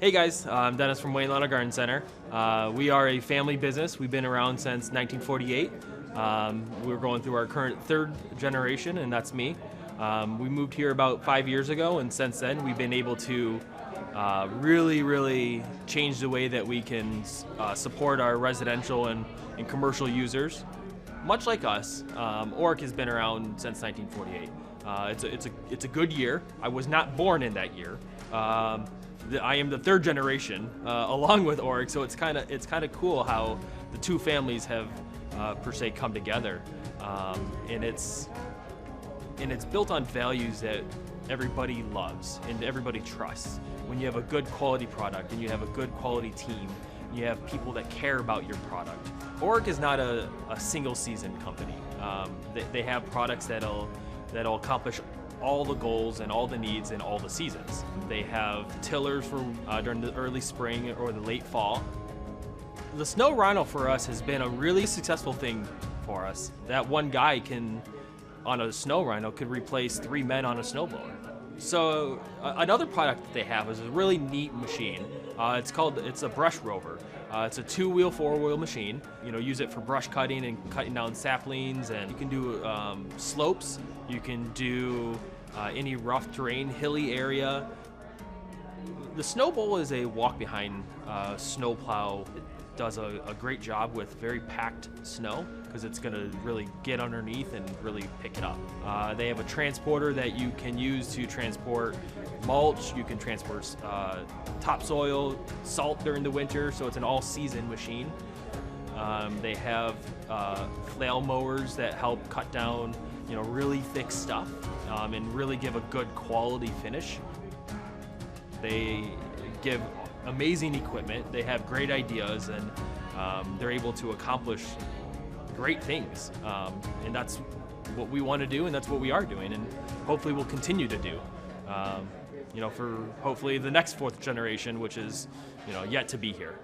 Hey guys, I'm Dennis from Wayne Lawn Garden Center. We are a family business. We've been around since 1948. We're going through our current third generation, and that's me. We moved here about 5 years ago, and since then we've been able to really change the way that we can support our residential and commercial users. Much like us, OREC has been around since 1948. It's a good year. I was not born in that year. I am the third generation along with OREC, so it's kind of cool how the two families have per se come together, and it's built on values that everybody loves and everybody trusts. When you have a good quality product and you have a good quality team, you have people that care about your product. OREC is not a single season company. They have products that'll accomplish all the goals and all the needs in all the seasons. They have tillers for during the early spring or the late fall. The snow Rhino for us has been a really successful thing for us. That one guy on a snow Rhino could replace 3 men on a snowblower. So another product that they have is a really neat machine. It's a brush Rover. It's a 2-wheel, 4-wheel machine. Use it for brush cutting and cutting down saplings, and you can do slopes. You can do any rough terrain, hilly area. The Snow Bowl is a walk-behind snowplow. It does a great job with very packed snow because it's going to really get underneath and really pick it up. They have a transporter that you can use to transport mulch. You can transport topsoil, salt during the winter, so it's an all-season machine. They have flail mowers that help cut down really thick stuff and really give a good quality finish. They give amazing equipment. They have great ideas, and they're able to accomplish great things. And that's what we want to do, and that's what we are doing, and hopefully we'll continue to do. For hopefully the next 4th generation, which is yet to be here.